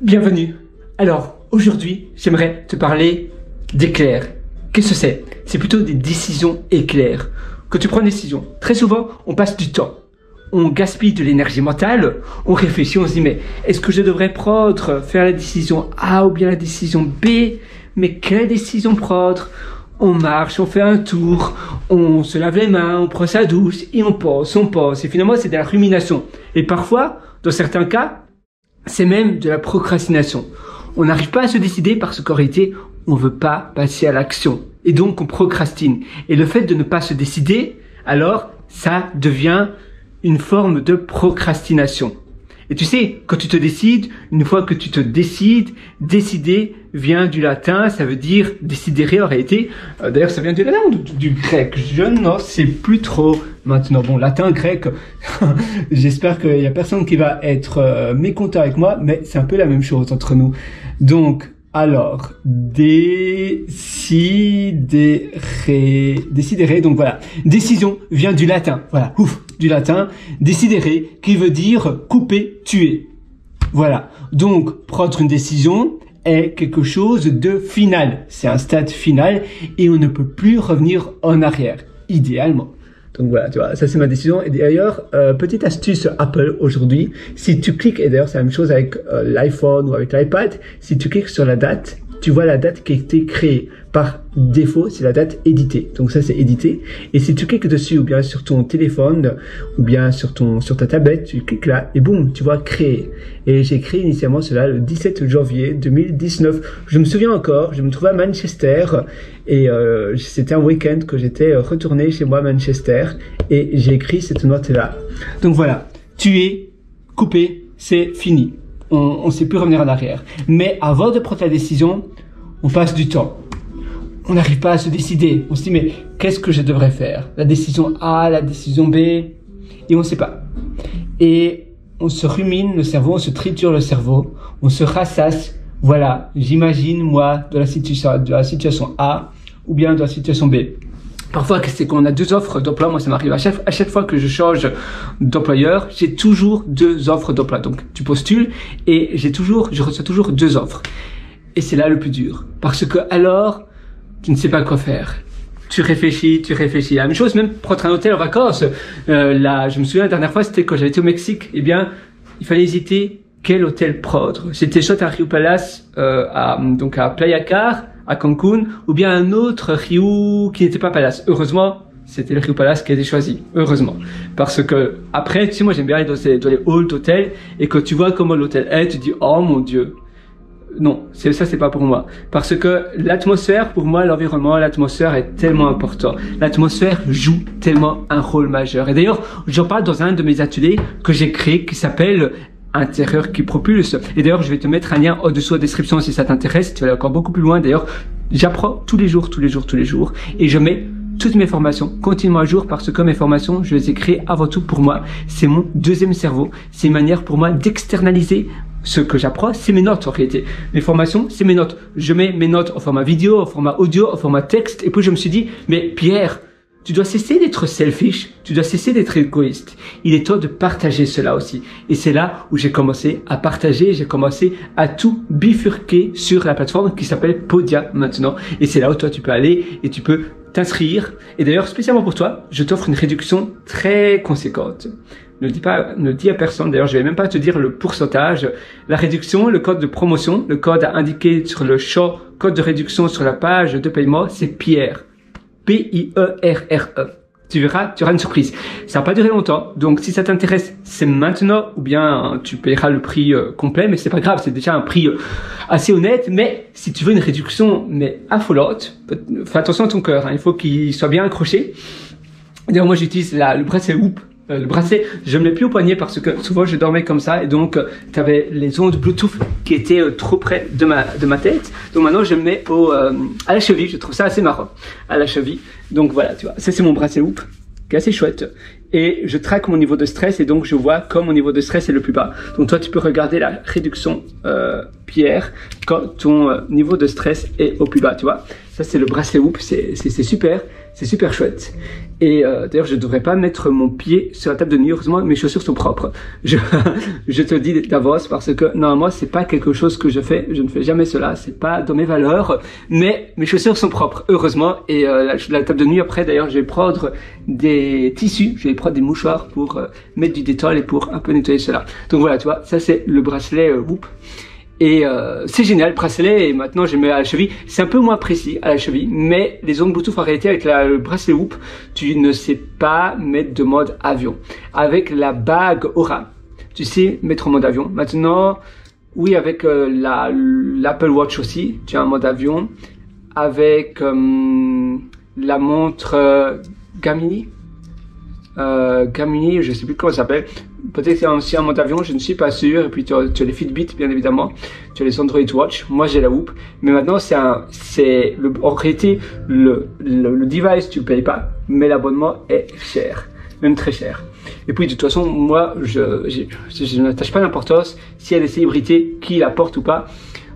Bienvenue. Alors, aujourd'hui, j'aimerais te parler d'éclairs. Qu'est-ce que c'est? C'est plutôt des décisions éclairs. Quand tu prends une décision, très souvent, on passe du temps. On gaspille de l'énergie mentale, on réfléchit, on se dit, mais est-ce que je devrais prendre, faire la décision A ou bien la décision B? Mais quelle décision prendre? On marche, on fait un tour, on se lave les mains, on prend sa douche, et on pense. Et finalement, c'est de la rumination. Et parfois, dans certains cas, c'est même de la procrastination. On n'arrive pas à se décider parce qu'en réalité, on veut pas passer à l'action. Et donc, on procrastine. Et le fait de ne pas se décider, alors, ça devient une forme de procrastination. Et tu sais, quand tu te décides, une fois que tu te décides, décider vient du latin, ça veut dire décidere en réalité. D'ailleurs, ça vient du latin ou du grec? Je n'en sais plus trop maintenant. Bon, latin, grec, j'espère qu'il y a personne qui va être mécontent avec moi, mais c'est un peu la même chose entre nous. Donc, alors, décidere, donc voilà. Décision vient du latin, voilà, du latin. Décidere, qui veut dire couper, tuer. Voilà. Donc, prendre une décision est quelque chose de final. C'est un stade final et on ne peut plus revenir en arrière, idéalement. Donc voilà, tu vois, ça c'est ma décision. Et d'ailleurs, petite astuce Apple aujourd'hui, si tu cliques, et d'ailleurs c'est la même chose avec l'iPhone ou avec l'iPad, si tu cliques sur la date, tu vois la date qui a été créée. Par défaut, c'est la date éditée. Donc ça, c'est édité. Et si tu cliques dessus, ou bien sur ton téléphone, ou bien sur ta tablette, tu cliques là, et boum, tu vois créer. Et j'ai créé initialement cela le 17 janvier 2019. Je me souviens encore, je me trouvais à Manchester, et c'était un week-end que j'étais retourné chez moi à Manchester, et j'ai écrit cette note-là. Donc voilà, tuer, couper, c'est fini. On ne sait plus revenir en arrière. Mais avant de prendre la décision, on passe du temps. On n'arrive pas à se décider. On se dit, mais qu'est-ce que je devrais faire? La décision A, la décision B, et on ne sait pas. Et on se rumine le cerveau, on se triture le cerveau, on se rassasse. Voilà, j'imagine, moi, de la situation A ou bien de la situation B. Parfois, c'est qu'on a deux offres d'emploi. Moi, ça m'arrive à chaque fois que je change d'employeur, j'ai toujours deux offres d'emploi. Donc, tu postules et je reçois toujours deux offres. Et c'est là le plus dur. Parce que alors, tu ne sais pas quoi faire. Tu réfléchis. La même chose, même prendre un hôtel en vacances. Là, je me souviens, la dernière fois, c'était quand j'avais été au Mexique. Eh bien, il fallait hésiter quel hôtel prendre. C'était soit un Rio Palace, à Playa Car, à Cancun, ou bien un autre Rio qui n'était pas Palace. Heureusement, c'était le Rio Palace qui a été choisi. Heureusement. Parce que, après, tu sais, moi, j'aime bien aller dans les halls d'hôtel, et quand tu vois comment l'hôtel est, tu dis, oh mon Dieu. Non, ça c'est pas pour moi. Parce que l'atmosphère, pour moi, l'environnement, l'atmosphère est tellement important. L'atmosphère joue tellement un rôle majeur. Et d'ailleurs, j'en parle dans un de mes ateliers que j'ai créé qui s'appelle Intérieur qui propulse. Et d'ailleurs, je vais te mettre un lien au-dessous en description si ça t'intéresse. Tu vas aller encore beaucoup plus loin. D'ailleurs, j'apprends tous les jours. Et je mets toutes mes formations continuellement à jour parce que mes formations, je les ai créées avant tout pour moi. C'est mon deuxième cerveau. C'est une manière pour moi d'externaliser ce que j'apprends, c'est mes notes en réalité. Les formations, c'est mes notes. Je mets mes notes en format vidéo, en format audio, en format texte. Et puis je me suis dit, mais Pierre, tu dois cesser d'être selfish, tu dois cesser d'être égoïste. Il est temps de partager cela aussi. Et c'est là où j'ai commencé à partager, j'ai commencé à tout bifurquer sur la plateforme qui s'appelle Podia maintenant. Et c'est là où toi tu peux aller et tu peux t'inscrire. Et d'ailleurs, spécialement pour toi, je t'offre une réduction très conséquente. Ne dis à personne, d'ailleurs je vais même pas te dire le pourcentage. La réduction, le code de promotion, le code à indiquer sur le champ code de réduction sur la page de paiement, c'est Pierre. P-I-E-R-R-E. Tu verras, tu auras une surprise. Ça va pas durer longtemps, donc si ça t'intéresse, c'est maintenant, ou bien tu paieras le prix complet, mais c'est pas grave, c'est déjà un prix assez honnête, mais si tu veux une réduction mais affolante, fais attention à ton cœur, hein, il faut qu'il soit bien accroché. D'ailleurs moi j'utilise le bracelet Whoop. Le bracelet, je me mets plus au poignet parce que souvent je dormais comme ça et donc tu avais les ondes Bluetooth qui étaient trop près de ma tête. Donc maintenant je me mets à la cheville, je trouve ça assez marrant, à la cheville. Donc voilà, tu vois, ça c'est mon bracelet Whoop qui est assez chouette. Et je traque mon niveau de stress et donc je vois quand mon niveau de stress est le plus bas. Donc toi tu peux regarder la réduction Pierre quand ton niveau de stress est au plus bas, tu vois. Ça c'est le bracelet Whoop, c'est super. c'est super chouette. Et d'ailleurs, je ne devrais pas mettre mon pied sur la table de nuit. Heureusement, mes chaussures sont propres. Je te le dis d'avance parce que normalement, c'est pas quelque chose que je fais. Je ne fais jamais cela. C'est pas dans mes valeurs. Mais mes chaussures sont propres, heureusement. Et la table de nuit, après, d'ailleurs, je vais prendre des tissus. Je vais prendre des mouchoirs pour mettre du détol et pour un peu nettoyer cela. Donc voilà, tu vois, ça c'est le bracelet Whoop. Et c'est génial, le bracelet, et maintenant je mets à la cheville. C'est un peu moins précis à la cheville, mais les ondes Bluetooth en réalité avec le bracelet Whoop, tu ne sais pas mettre de mode avion. Avec la bague Aura, tu sais mettre en mode avion. Maintenant, oui, avec l'Apple Watch aussi, tu as un mode avion. Avec la montre Gamini, je sais plus comment ça s'appelle. Peut-être c'est aussi un mode avion, je ne suis pas sûr. Et puis tu as les Fitbit, bien évidemment. Tu as les Android Watch. Moi, j'ai la Whoop. Mais maintenant, en réalité, le device, tu le payes pas. Mais l'abonnement est cher. Même très cher. Et puis, de toute façon, moi, je n'attache pas d'importance s'il y a des célébrités qui la portent ou pas.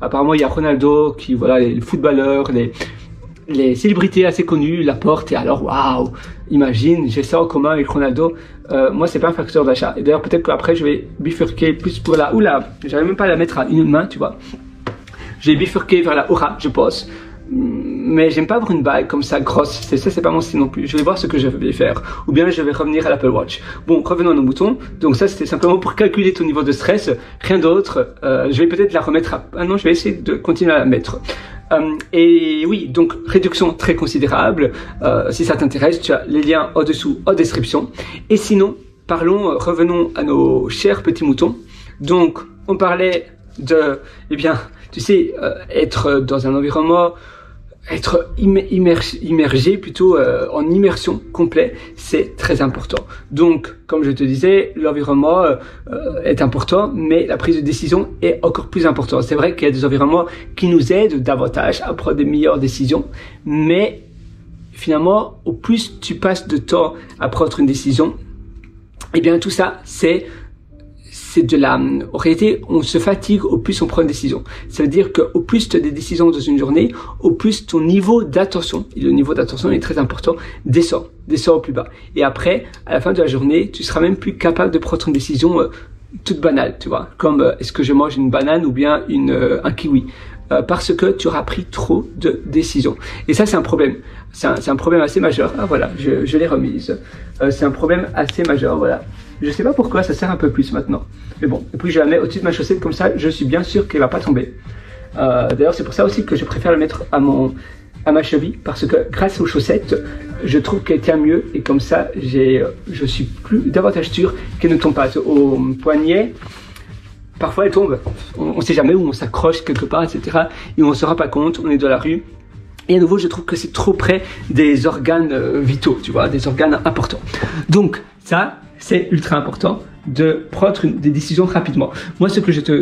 Apparemment, il y a Ronaldo, voilà, les footballeurs, les célébrités assez connues la portent, et alors waouh, imagine, j'ai ça en commun avec Ronaldo. Moi, c'est pas un facteur d'achat. Et d'ailleurs, peut-être qu'après, je vais bifurquer plus pour la oula, j'arrive même pas à la mettre à une main, tu vois. Je vais bifurquer vers la Aura, je pense. Mais j'aime pas avoir une bague comme ça grosse, c'est pas mon style non plus. Je vais voir ce que je vais faire, ou bien je vais revenir à l'Apple Watch. Bon, revenons à nos boutons. Donc ça, c'était simplement pour calculer ton niveau de stress, rien d'autre. Je vais peut-être la remettre à... Ah non, je vais essayer de continuer à la mettre. Et oui, donc réduction très considérable. Si ça t'intéresse, tu as les liens au-dessous en description. Et sinon, revenons à nos chers petits moutons. Donc, on parlait de, eh bien, tu sais, être dans un environnement, être immergé plutôt en immersion complète, c'est très important. Donc, comme je te disais, l'environnement est important, mais la prise de décision est encore plus importante. C'est vrai qu'il y a des environnements qui nous aident davantage à prendre des meilleures décisions, mais finalement, au plus tu passes de temps à prendre une décision, eh bien tout ça, en réalité, on se fatigue au plus on prend une décision. Ça veut dire qu'au plus tu as des décisions dans une journée, au plus ton niveau d'attention, et le niveau d'attention est très important, descend au plus bas. Et après, à la fin de la journée, tu seras même plus capable de prendre une décision toute banale, tu vois, comme est-ce que je mange une banane ou bien un kiwi. Parce que tu auras pris trop de décisions. Et ça, c'est un problème. C'est un problème assez majeur. Ah voilà, je l'ai remise. C'est un problème assez majeur, voilà. Je sais pas pourquoi, ça sert un peu plus maintenant. Mais bon, et puis je la mets au-dessus de ma chaussette, comme ça, je suis bien sûr qu'elle va pas tomber. D'ailleurs, c'est pour ça aussi que je préfère le mettre à ma cheville, parce que grâce aux chaussettes, je trouve qu'elle tient mieux, et comme ça, je suis davantage sûr qu'elle ne tombe pas. Au poignet, parfois elle tombe, on ne sait jamais où on s'accroche quelque part, etc. Et on ne se rend pas compte, on est dans la rue. Et à nouveau, je trouve que c'est trop près des organes vitaux, tu vois, des organes importants. Donc ça, c'est ultra important de prendre des décisions rapidement. Moi, ce que je te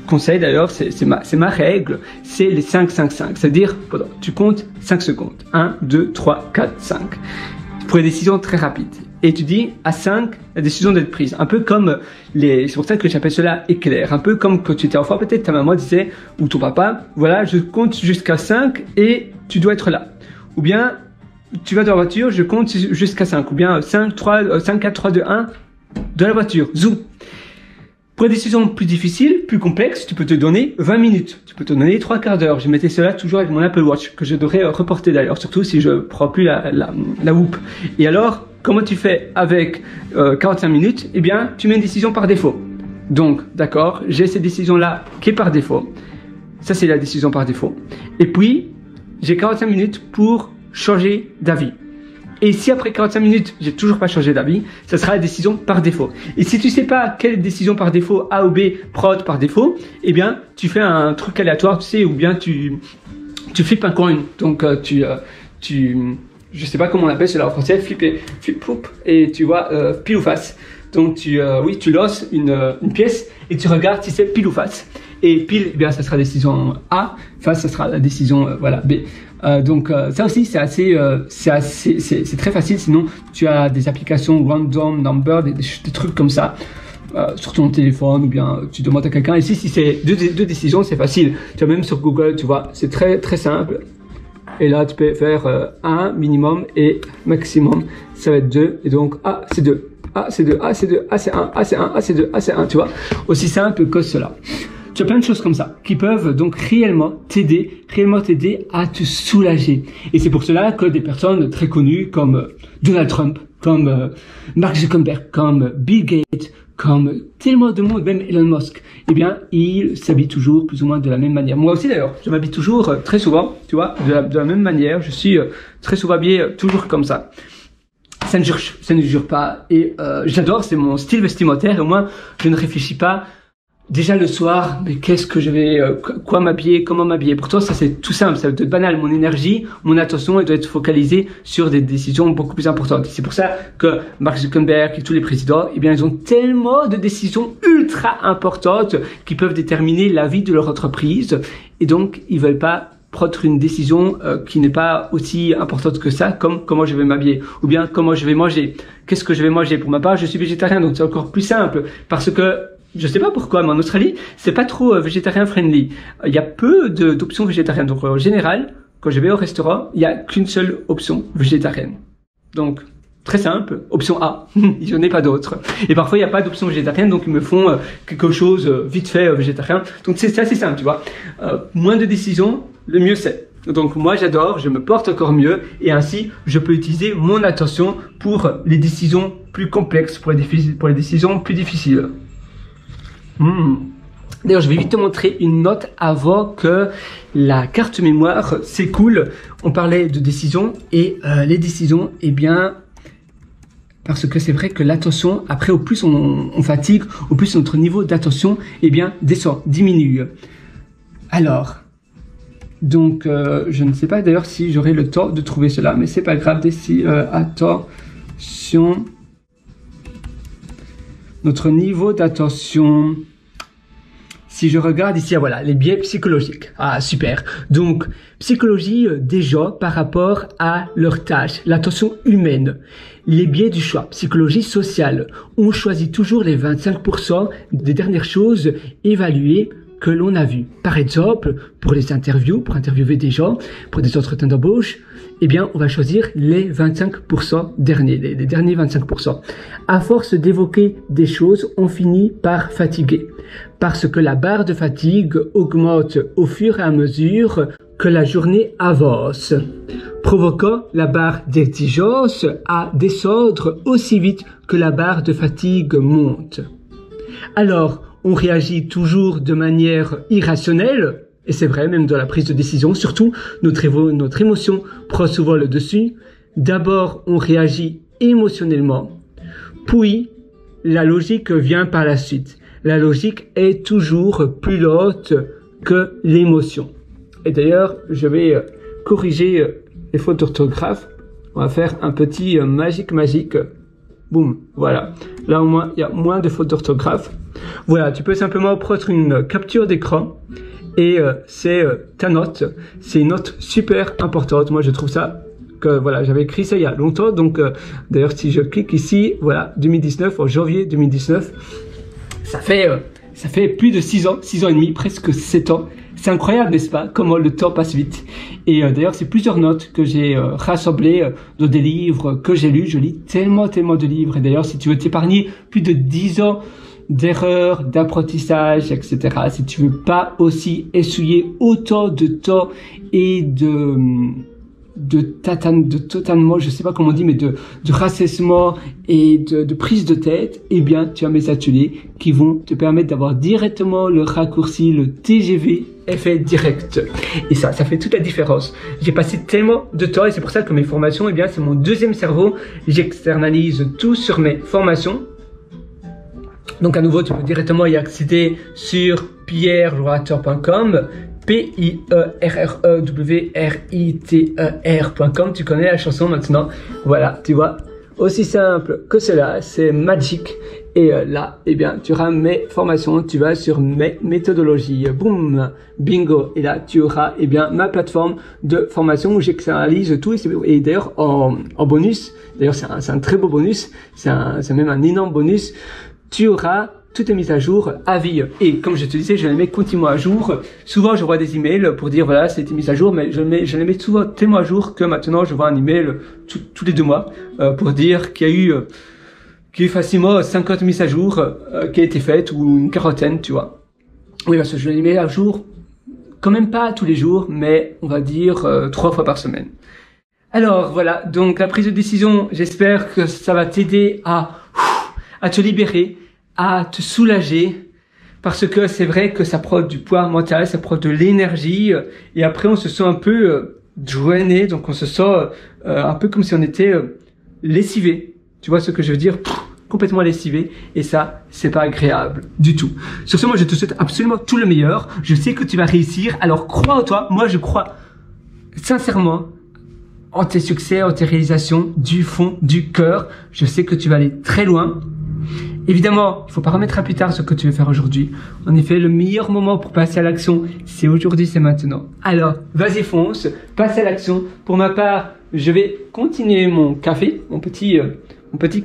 conseille d'ailleurs, c'est ma règle, c'est les 5-5-5. C'est-à-dire, tu comptes 5 secondes. 1, 2, 3, 4, 5. Pour les décisions très rapides. Et tu dis, à 5, la décision doit être prise. Un peu comme c'est pour ça que j'appelle cela éclair. Un peu comme quand tu étais enfant, peut-être ta maman disait, ou ton papa, voilà, je compte jusqu'à 5 et tu dois être là. Ou bien, tu vas dans la voiture, je compte jusqu'à 5. Ou bien 5, 4, 3, 2, 1, dans la voiture, zoom. Pour les décisions plus difficiles, plus complexes, tu peux te donner 20 minutes. Tu peux te donner 3 quarts d'heure. Je mettais cela toujours avec mon Apple Watch, que je devrais reporter d'ailleurs, surtout si je prends plus la Whoop. Et alors, comment tu fais avec 45 minutes? Eh bien, tu mets une décision par défaut. Donc, d'accord, j'ai cette décision-là qui est par défaut. Ça, c'est la décision par défaut. Et puis, j'ai 45 minutes pour changer d'avis. Et si après 45 minutes, j'ai toujours pas changé d'avis, ça sera la décision par défaut. Et si tu sais pas quelle décision par défaut A ou B prendre par défaut, eh bien, tu fais un truc aléatoire, tu sais, ou bien tu flippes un coin. Donc, je sais pas comment on appelle cela en français, flip, et tu vois, pile ou face. Donc, tu lances une pièce et tu regardes si c'est pile ou face. Et pile, eh bien, ça sera la décision A, face, ça sera la décision, B. Donc ça aussi c'est très facile. Sinon tu as des applications random number, des trucs comme ça sur ton téléphone, ou bien tu demandes à quelqu'un. Et si c'est deux décisions, c'est facile. Tu as même sur Google, tu vois, c'est très très simple. Et là, tu peux faire 1 minimum et maximum, ça va être 2. Et donc, A, c'est 2. A, c'est 2. A, c'est 2. A, c'est 1. A, c'est 1. A, c'est 2. A, c'est 1. Tu vois, aussi simple que cela. Tu as plein de choses comme ça qui peuvent donc réellement t'aider à te soulager. Et c'est pour cela que des personnes très connues comme Donald Trump, comme Mark Zuckerberg, comme Bill Gates, comme tellement de monde, même Elon Musk, eh bien, ils s'habillent toujours plus ou moins de la même manière. Moi aussi d'ailleurs, je m'habille toujours très souvent, tu vois, de la même manière. Je suis très souvent habillé toujours comme ça. Ça ne jure pas. Et j'adore, c'est mon style vestimentaire. Et au moins, je ne réfléchis pas. Déjà le soir, mais qu'est-ce que je vais, quoi m'habiller, comment m'habiller. Pour toi, ça c'est tout simple, ça doit être banal. Mon énergie, mon attention, elle doit être focalisée sur des décisions beaucoup plus importantes. C'est pour ça que Mark Zuckerberg et tous les présidents, eh bien, ils ont tellement de décisions ultra importantes qui peuvent déterminer la vie de leur entreprise. Et donc, ils veulent pas prendre une décision qui n'est pas aussi importante que ça, comme comment je vais m'habiller, ou bien comment je vais manger. Qu'est-ce que je vais manger? Pour ma part, je suis végétarien, donc c'est encore plus simple, parce que je sais pas pourquoi, mais en Australie, c'est pas trop végétarien friendly. Il y a peu d'options végétariennes. Donc, en général, quand je vais au restaurant, il y a qu'une seule option végétarienne. Donc, très simple. Option A. Je n'ai pas d'autre. Et parfois, il n'y a pas d'option végétarienne, donc ils me font quelque chose vite fait végétarien. Donc, c'est assez simple, tu vois. Moins de décisions, le mieux c'est. Donc, moi, j'adore, je me porte encore mieux. Et ainsi, je peux utiliser mon attention pour les décisions plus complexes, pour les décisions plus difficiles. D'ailleurs, je vais vite te montrer une note avant que la carte mémoire s'écoule. On parlait de décisions et les décisions, eh bien, parce que c'est vrai que l'attention, après, au plus on fatigue, au plus notre niveau d'attention, eh bien, descend, diminue. Alors, donc, je ne sais pas d'ailleurs si j'aurai le temps de trouver cela, mais c'est pas grave. Attention, notre niveau d'attention. Si je regarde ici, voilà, les biais psychologiques. Ah, super. Donc, psychologie des gens par rapport à leurs tâches, l'attention humaine, les biais du choix, psychologie sociale. On choisit toujours les 25% des dernières choses évaluées que l'on a vues. Par exemple, pour les interviews, pour interviewer des gens, pour des entretiens d'embauche, eh bien, on va choisir les 25% derniers, les derniers 25%. À force d'évoquer des choses, on finit par fatiguer. Parce que la barre de fatigue augmente au fur et à mesure que la journée avance, provoquant la barre d'exigence à descendre aussi vite que la barre de fatigue monte. Alors, on réagit toujours de manière irrationnelle, et c'est vrai, même dans la prise de décision, surtout notre émotion prend souvent le dessus. D'abord, on réagit émotionnellement, puis la logique vient par la suite. La logique est toujours plus lente que l'émotion. Et d'ailleurs, je vais corriger les fautes d'orthographe. On va faire un petit magique. Boum, voilà. Là, au moins, il y a moins de fautes d'orthographe. Voilà, tu peux simplement prendre une capture d'écran et c'est ta note. C'est une note super importante. Moi, je trouve ça que, voilà, j'avais écrit ça il y a longtemps. Donc, d'ailleurs, si je clique ici, voilà, 2019, en janvier 2019, ça fait plus de 6 ans et demi, presque 7 ans. C'est incroyable, n'est-ce pas, comment le temps passe vite. Et d'ailleurs, c'est plusieurs notes que j'ai rassemblées dans des livres que j'ai lus. Je lis tellement de livres. Et d'ailleurs, si tu veux t'épargner plus de 10 ans d'erreurs, d'apprentissage, etc., si tu veux pas aussi essuyer autant de temps et de totalement, je sais pas comment on dit, mais de rassaiement et de prise de tête, eh bien, tu as mes ateliers qui vont te permettre d'avoir directement le raccourci, le TGV effet direct. Et ça fait toute la différence. J'ai passé tellement de temps et c'est pour ça que mes formations, eh bien, c'est mon deuxième cerveau. J'externalise tout sur mes formations. Donc, à nouveau, tu peux directement y accéder sur pierrejourateur.com. pierrewriter.com. Tu connais la chanson maintenant. Voilà, tu vois, aussi simple que cela, c'est magique. Et là, eh bien, tu auras mes formations, tu vas sur mes méthodologies, boum, bingo. Et là, tu auras, eh bien, ma plateforme de formation où j'externalise tout. Et d'ailleurs, en bonus, d'ailleurs, c'est un très beau bonus, c'est même un énorme bonus. Tu auras tout est mis à jour à vie. Et comme je te disais, je les mets continuellement à jour. Souvent, je vois des emails pour dire voilà, c'était mis à jour, mais je les mets souvent tellement à jour que maintenant, je vois un email tous les 2 mois pour dire qu'il y a eu facilement 50 mises à jour qui a été faites ou une quarantaine, tu vois. Oui, parce que je les mets à jour quand même pas tous les jours, mais on va dire 3 fois par semaine. Alors voilà, donc la prise de décision, j'espère que ça va t'aider à te libérer, à te soulager, parce que c'est vrai que ça prend du poids mental, ça prend de l'énergie, et après on se sent un peu drainé, donc on se sent un peu comme si on était lessivé. Tu vois ce que je veux dire? Complètement lessivé, et ça, c'est pas agréable du tout. Sur ce, moi je te souhaite absolument tout le meilleur. Je sais que tu vas réussir, alors crois en toi. Moi je crois sincèrement en tes succès, en tes réalisations, du fond du cœur. Je sais que tu vas aller très loin. Évidemment, il faut pas remettre à plus tard ce que tu veux faire aujourd'hui. En effet, le meilleur moment pour passer à l'action, c'est aujourd'hui, c'est maintenant. Alors, vas-y fonce, passe à l'action. Pour ma part, je vais continuer mon café, mon petit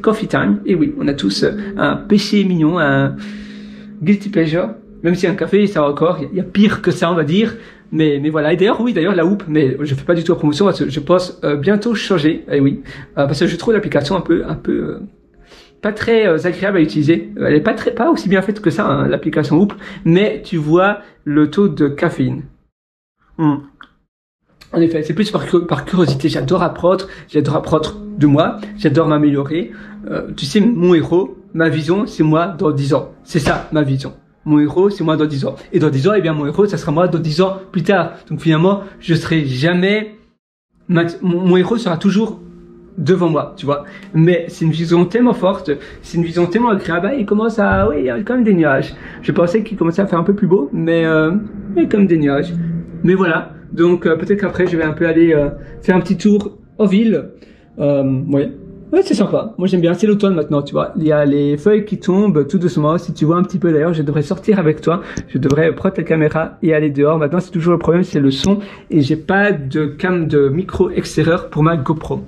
coffee time. Et oui, on a tous un péché mignon, un guilty pleasure. Même si un café, ça va encore, il y a pire que ça, on va dire. Mais voilà. Et d'ailleurs, la Whoop, mais je fais pas du tout la promotion parce que je pense bientôt changer. Et oui, parce que je trouve l'application un peu pas très agréable à utiliser. Elle est pas aussi bien faite que ça, hein, l'application Whoop. Mais tu vois le taux de caféine. En effet, c'est plus par curiosité. J'adore apprendre de moi. J'adore m'améliorer. Tu sais, mon héros, ma vision, c'est moi dans 10 ans. C'est ça, ma vision. Mon héros, c'est moi dans 10 ans. Et dans 10 ans, eh bien, mon héros, ça sera moi dans 10 ans plus tard. Donc finalement, je serai jamais... Mon héros sera toujours devant moi, tu vois. Mais c'est une vision tellement forte, c'est une vision tellement agréable. Il commence à... Oui, il y a quand même des nuages. Je pensais qu'il commençait à faire un peu plus beau, mais il y a quand même des nuages. Mais voilà. Donc peut-être qu'après, je vais un peu aller faire un petit tour en ville. Ouais, c'est sympa. Moi, j'aime bien. C'est l'automne maintenant, tu vois. Il y a les feuilles qui tombent tout doucement. Si tu vois un petit peu d'ailleurs, je devrais sortir avec toi. Je devrais prendre la caméra et aller dehors. Maintenant, c'est toujours le problème, c'est le son. Et j'ai pas de micro extérieur pour ma GoPro.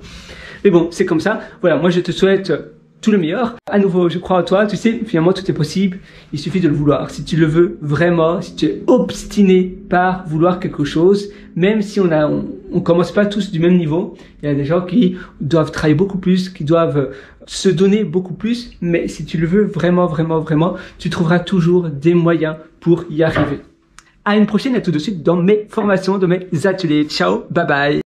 Mais bon, c'est comme ça. Voilà, moi, je te souhaite tout le meilleur. À nouveau, je crois en toi. Tu sais, finalement, tout est possible. Il suffit de le vouloir. Si tu le veux vraiment, si tu es obstiné par vouloir quelque chose, même si on commence pas tous du même niveau, il y a des gens qui doivent travailler beaucoup plus, qui doivent se donner beaucoup plus. Mais si tu le veux vraiment, vraiment, vraiment, tu trouveras toujours des moyens pour y arriver. À une prochaine, à tout de suite dans mes formations, dans mes ateliers. Ciao, bye bye.